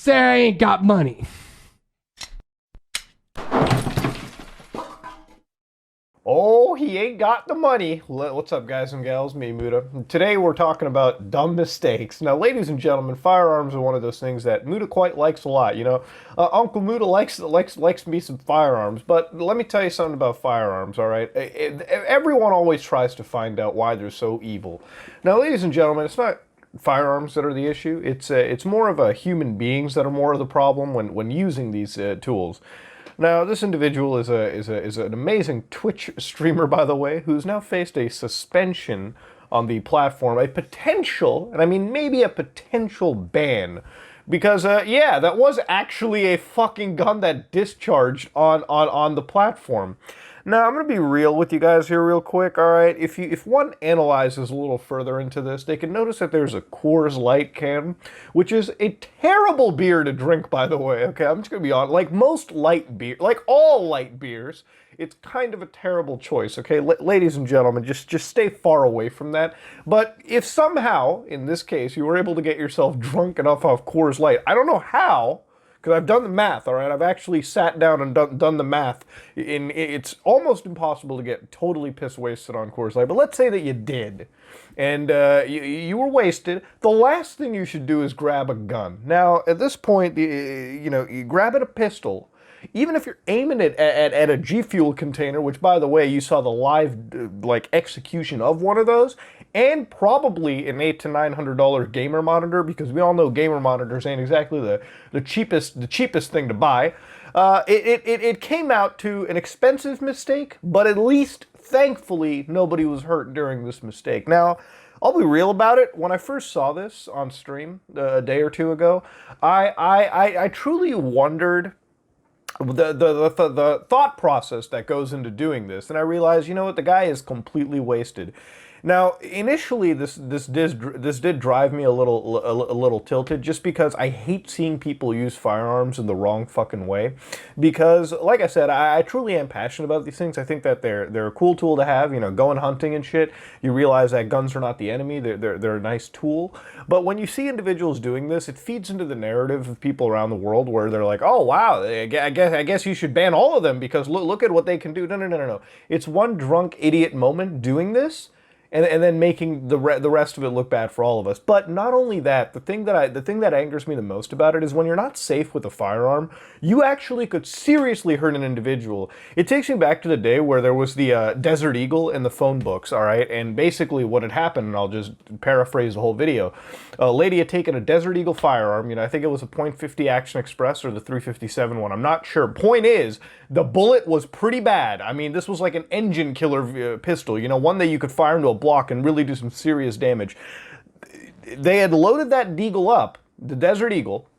say I ain't got money. Oh, he ain't got the money. What's up, guys and gals? Me, Muda. Today we're talking about dumb mistakes. Now, ladies and gentlemen, firearms are one of those things that Muda quite likes a lot. You know, Uncle Muda likes me some firearms. But let me tell you something about firearms. All right, everyone always tries to find out why they're so evil. Now, ladies and gentlemen, it's not firearms that are the issue. It's more of a human beings that are more of the problem when using these tools. Now, this individual is an amazing Twitch streamer, by the way, who's now faced a suspension on the platform, a potential, and I mean maybe a potential ban, because yeah, that was actually a fucking gun that discharged on the platform. Now, I'm going to be real with you guys here real quick, alright? If one analyzes a little further into this, they can notice that there's a Coors Light can, which is a terrible beer to drink, by the way, okay? I'm just going to be honest. Like most light beer, like all light beers, it's kind of a terrible choice, okay? Ladies and gentlemen, just stay far away from that. But if somehow, in this case, you were able to get yourself drunk enough off Coors Light, I don't know how, because I've done the math, all right? I've actually sat down and done the math. It's almost impossible to get totally piss wasted on Coors Light, but let's say that you did, and you were wasted. The last thing you should do is grab a gun. Now, at this point, you grab a pistol. Even if you're aiming it at a G Fuel container, which, by the way, you saw the live execution of one of those, and probably an $800 to $900 gamer monitor, because we all know gamer monitors ain't exactly the cheapest thing to buy. It came out to an expensive mistake, but at least, thankfully, nobody was hurt during this mistake. Now, I'll be real about it. When I first saw this on stream a day or two ago, I truly wondered the thought process that goes into doing this, and I realized, you know what, the guy is completely wasted. Now, initially, this did drive me a little tilted, just because I hate seeing people use firearms in the wrong fucking way. Because, like I said, I truly am passionate about these things. I think that they're a cool tool to have. You know, going hunting and shit, you realize that guns are not the enemy. They're a nice tool. But when you see individuals doing this, it feeds into the narrative of people around the world where they're like, oh wow, I guess you should ban all of them because look at what they can do. No. It's one drunk idiot moment doing this, and then making the rest of it look bad for all of us. But not only that, the thing that angers me the most about it is when you're not safe with a firearm, you actually could seriously hurt an individual. It takes me back to the day where there was the Desert Eagle in the phone books, all right? And basically what had happened, and I'll just paraphrase the whole video, a lady had taken a Desert Eagle firearm, you know, I think it was a .50 Action Express or the 357 one, I'm not sure. Point is, the bullet was pretty bad. I mean, this was like an engine killer pistol, you know, one that you could fire into a block and really do some serious damage. They had loaded that deagle up, the Desert Eagle,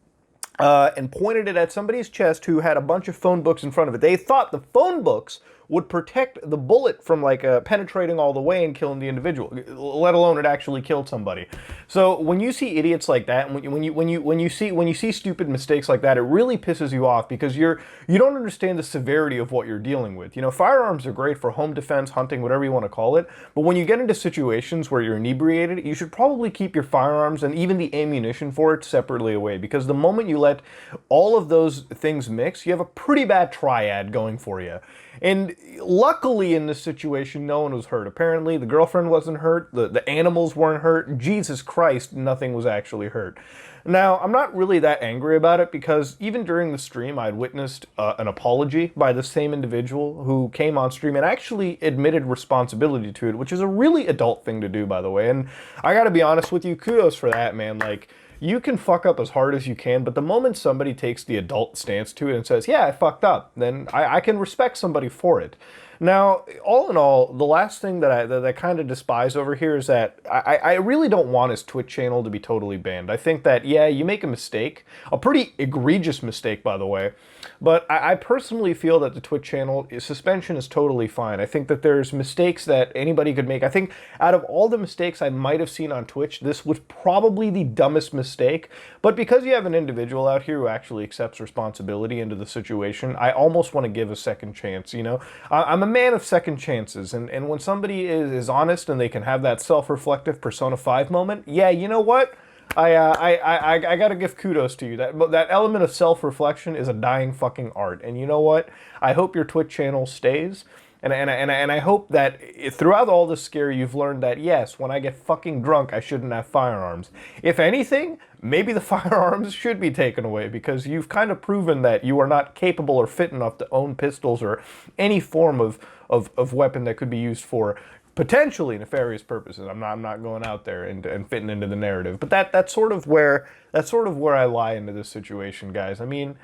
and pointed it at somebody's chest who had a bunch of phone books in front of it. They thought the phone books would protect the bullet from penetrating all the way and killing the individual, let alone it actually killed somebody. So when you see idiots like that, and when you see stupid mistakes like that, it really pisses you off because you don't understand the severity of what you're dealing with. You know, firearms are great for home defense, hunting, whatever you want to call it, but when you get into situations where you're inebriated, you should probably keep your firearms and even the ammunition for it separately away, because the moment you let all of those things mix, you have a pretty bad triad going for you. And luckily in this situation, no one was hurt. Apparently, the girlfriend wasn't hurt, the animals weren't hurt, Jesus Christ, nothing was actually hurt. Now, I'm not really that angry about it because even during the stream, I'd witnessed an apology by the same individual who came on stream and actually admitted responsibility to it, which is a really adult thing to do, by the way. And I gotta be honest with you, kudos for that, man. Like, you can fuck up as hard as you can, but the moment somebody takes the adult stance to it and says, yeah, I fucked up, then I can respect somebody for it. Now, all in all, the last thing that I kind of despise over here is that I really don't want his Twitch channel to be totally banned. I think that, yeah, you make a mistake, a pretty egregious mistake, by the way, but I personally feel that the Twitch channel suspension is totally fine. I think that there's mistakes that anybody could make. I think out of all the mistakes I might have seen on Twitch, this was probably the dumbest mistake, but because you have an individual out here who actually accepts responsibility into the situation, I almost want to give a second chance, you know? I'm a man of second chances, and when somebody is honest and they can have that self-reflective Persona 5 moment, yeah, you know what? I gotta give kudos to you. That element of self-reflection is a dying fucking art. And you know what? I hope your Twitch channel stays. And I hope that throughout all this scare, you've learned that, yes, when I get fucking drunk, I shouldn't have firearms. If anything, maybe the firearms should be taken away, because you've kind of proven that you are not capable or fit enough to own pistols or any form of weapon that could be used for potentially nefarious purposes. I'm not going out there and fitting into the narrative. But that's sort of where I lie into this situation, guys. I mean,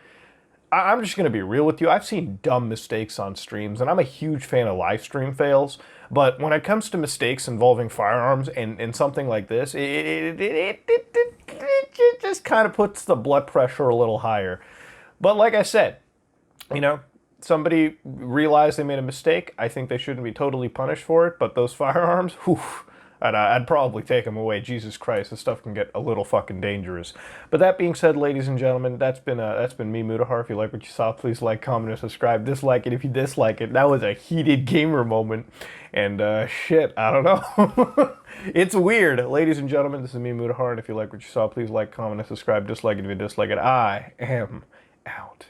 I'm just going to be real with you. I've seen dumb mistakes on streams, and I'm a huge fan of live stream fails. But when it comes to mistakes involving firearms and something like this, it just kind of puts the blood pressure a little higher. But like I said, you know, somebody realized they made a mistake. I think they shouldn't be totally punished for it. But those firearms, whew, I'd probably take them away. Jesus Christ, this stuff can get a little fucking dangerous. But that being said, ladies and gentlemen, that's been me, Mutahar. If you like what you saw, please like, comment, and subscribe. Dislike it if you dislike it. That was a heated gamer moment. And shit, I don't know. It's weird. Ladies and gentlemen, this is me, Mutahar. And if you like what you saw, please like, comment, and subscribe. Dislike it if you dislike it. I am out.